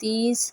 30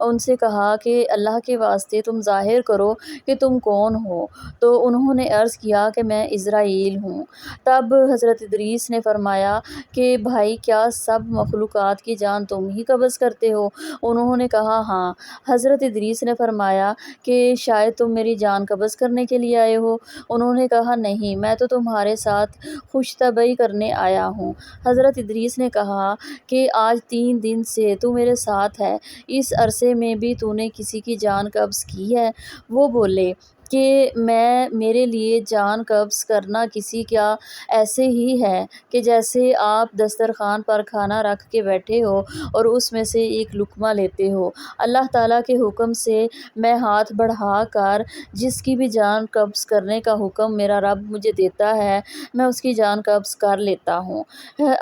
ان سے کہا کہ اللہ کے واسطے تم ظاہر کرو کہ تم کون ہو، تو انہوں نے عرض کیا کہ میں اسرائیل ہوں۔ تب حضرت ادریس نے فرمایا کہ بھائی کیا سب مخلوقات کی جان تم ہی قبض کرتے ہو؟ انہوں نے کہا ہاں۔ حضرت ادریس نے فرمایا کہ شاید تم میری جان قبض کرنے کے لیے آئے ہو؟ انہوں نے کہا نہیں، میں تو تمہارے ساتھ خوش طبعی کرنے آیا ہوں۔ حضرت ادریس نے کہا کہ آج 3 دن سے تو میرے ساتھ ہے، اس عرصے میں بھی تو نے کسی کی جان قبض کی ہے؟ وہ بولے کہ میرے لیے جان قبض کرنا کسی کا ایسے ہی ہے کہ جیسے آپ دسترخوان پر کھانا رکھ کے بیٹھے ہو اور اس میں سے ایک لقمہ لیتے ہو۔ اللہ تعالیٰ کے حکم سے میں ہاتھ بڑھا کر جس کی بھی جان قبض کرنے کا حکم میرا رب مجھے دیتا ہے میں اس کی جان قبض کر لیتا ہوں۔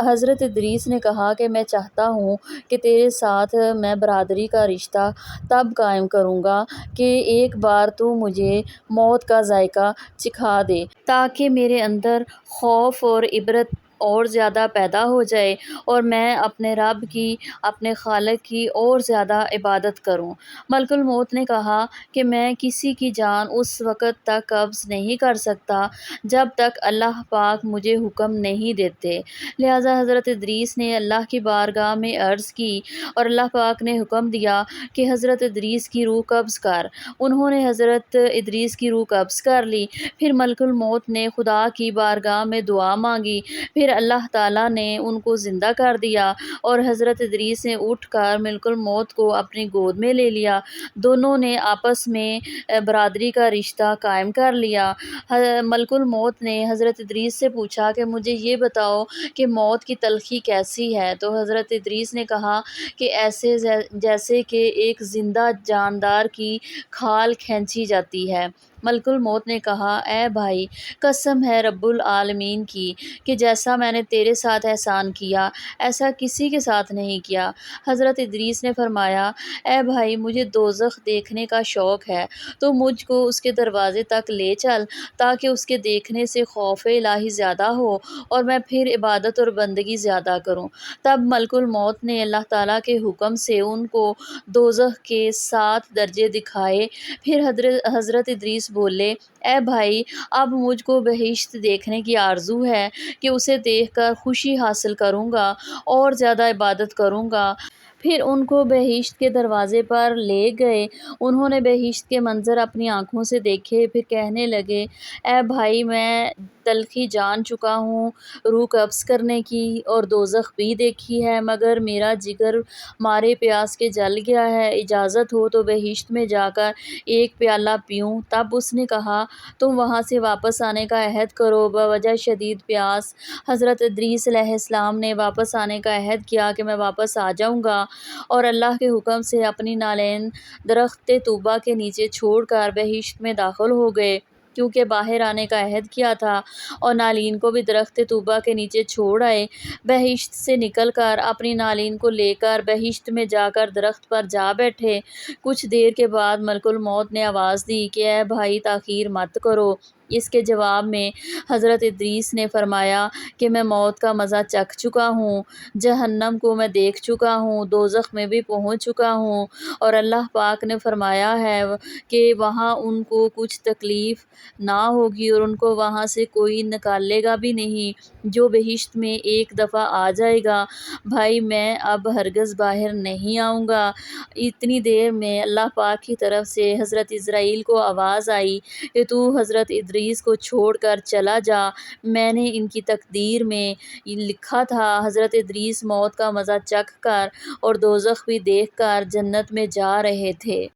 حضرت ادریس نے کہا کہ میں چاہتا ہوں کہ تیرے ساتھ میں برادری کا رشتہ تب قائم کروں گا کہ ایک بار تو مجھے موت کا ذائقہ چکھا دے، تاکہ میرے اندر خوف اور عبرت اور زیادہ پیدا ہو جائے اور میں اپنے رب کی، اپنے خالق کی اور زیادہ عبادت کروں۔ ملک الموت نے کہا کہ میں کسی کی جان اس وقت تک قبض نہیں کر سکتا جب تک اللہ پاک مجھے حکم نہیں دیتے۔ لہٰذا حضرت ادریس نے اللہ کی بارگاہ میں عرض کی اور اللہ پاک نے حکم دیا کہ حضرت ادریس کی روح قبض کر۔ انہوں نے حضرت ادریس کی روح قبض کر لی۔ پھر ملک الموت نے خدا کی بارگاہ میں دعا مانگی، پھر اللہ تعالیٰ نے ان کو زندہ کر دیا اور حضرت ادریس نے اٹھ کر ملک الموت کو اپنی گود میں لے لیا۔ دونوں نے آپس میں برادری کا رشتہ قائم کر لیا۔ ملک الموت نے حضرت ادریس سے پوچھا کہ مجھے یہ بتاؤ کہ موت کی تلخی کیسی ہے؟ تو حضرت ادریس نے کہا کہ ایسے جیسے کہ ایک زندہ جاندار کی کھال کھینچی جاتی ہے۔ ملک الموت نے کہا اے بھائی، قسم ہے رب العالمین کی کہ جیسا میں نے تیرے ساتھ احسان کیا ایسا کسی کے ساتھ نہیں کیا۔ حضرت ادریس نے فرمایا اے بھائی، مجھے دوزخ دیکھنے کا شوق ہے، تو مجھ کو اس کے دروازے تک لے چل تاکہ اس کے دیکھنے سے خوف الہی زیادہ ہو اور میں پھر عبادت اور بندگی زیادہ کروں۔ تب ملک الموت نے اللہ تعالیٰ کے حکم سے ان کو دوزخ کے 7 درجے دکھائے۔ پھر حضرت ادریس بولے اے بھائی، اب مجھ کو بہشت دیکھنے کی آرزو ہے کہ اسے دیکھ کر خوشی حاصل کروں گا اور زیادہ عبادت کروں گا۔ پھر ان کو بہشت کے دروازے پر لے گئے۔ انہوں نے بہشت کے منظر اپنی آنکھوں سے دیکھے، پھر کہنے لگے اے بھائی، میں تلخی جان چکا ہوں روح قبض کرنے کی، اور دوزخ بھی دیکھی ہے، مگر میرا جگر مارے پیاس کے جل گیا ہے۔ اجازت ہو تو بہشت میں جا کر ایک پیالہ پیوں۔ تب اس نے کہا تم وہاں سے واپس آنے کا عہد کرو بوجہ شدید پیاس۔ حضرت ادریس علیہ السلام نے واپس آنے کا عہد کیا کہ میں واپس آ جاؤں گا، اور اللہ کے حکم سے اپنی نالین درخت طوبہ کے نیچے چھوڑ کر بہشت میں داخل ہو گئے، کیونکہ باہر آنے کا عہد کیا تھا، اور نالین کو بھی درخت طوبہ کے نیچے چھوڑ آئے۔ بہشت سے نکل کر اپنی نالین کو لے کر بہشت میں جا کر درخت پر جا بیٹھے۔ کچھ دیر کے بعد ملک الموت نے آواز دی کہ اے بھائی، تاخیر مت کرو۔ اس کے جواب میں حضرت ادریس نے فرمایا کہ میں موت کا مزہ چکھ چکا ہوں، جہنم کو میں دیکھ چکا ہوں، دوزخ میں بھی پہنچ چکا ہوں، اور اللہ پاک نے فرمایا ہے کہ وہاں ان کو کچھ تکلیف نہ ہوگی اور ان کو وہاں سے کوئی نکالے گا بھی نہیں۔ جو بہشت میں ایک دفعہ آ جائے گا، بھائی میں اب ہرگز باہر نہیں آؤں گا۔ اتنی دیر میں اللہ پاک کی طرف سے حضرت اسرائیل کو آواز آئی کہ تو حضرت ادریس کو چھوڑ کر چلا جا، میں نے ان کی تقدیر میں لکھا تھا حضرت ادریس موت کا مزہ چکھ کر اور دوزخ بھی دیکھ کر جنت میں جا رہے تھے۔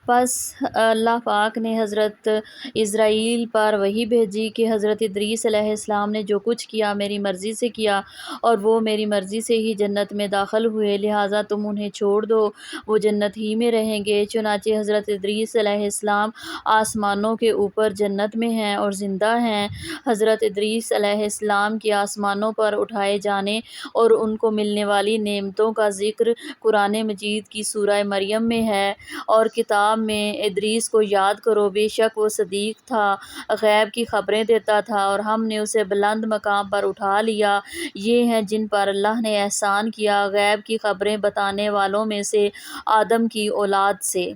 پس اللہ پاک نے حضرت اسرائیل پر وحی بھیجی کہ حضرت ادریس علیہ السلام نے جو کچھ کیا میری مرضی سے کیا، اور وہ میری مرضی سے ہی جنت میں داخل ہوئے، لہٰذا تم انہیں چھوڑ دو، وہ جنت ہی میں رہیں گے۔ چنانچہ حضرت ادریس علیہ السلام آسمانوں کے اوپر جنت میں ہیں اور زندہ ہیں۔ حضرت ادریس علیہ السلام کے آسمانوں پر اٹھائے جانے اور ان کو ملنے والی نعمتوں کا ذکر قرآن مجید کی سورہ مریم میں ہے، اور کتاب کتاب میں ادریس کو یاد کرو، بے شک وہ صدیق تھا، غیب کی خبریں دیتا تھا اور ہم نے اسے بلند مقام پر اٹھا لیا۔ یہ ہیں جن پر اللہ نے احسان کیا، غیب کی خبریں بتانے والوں میں سے آدم کی اولاد سے۔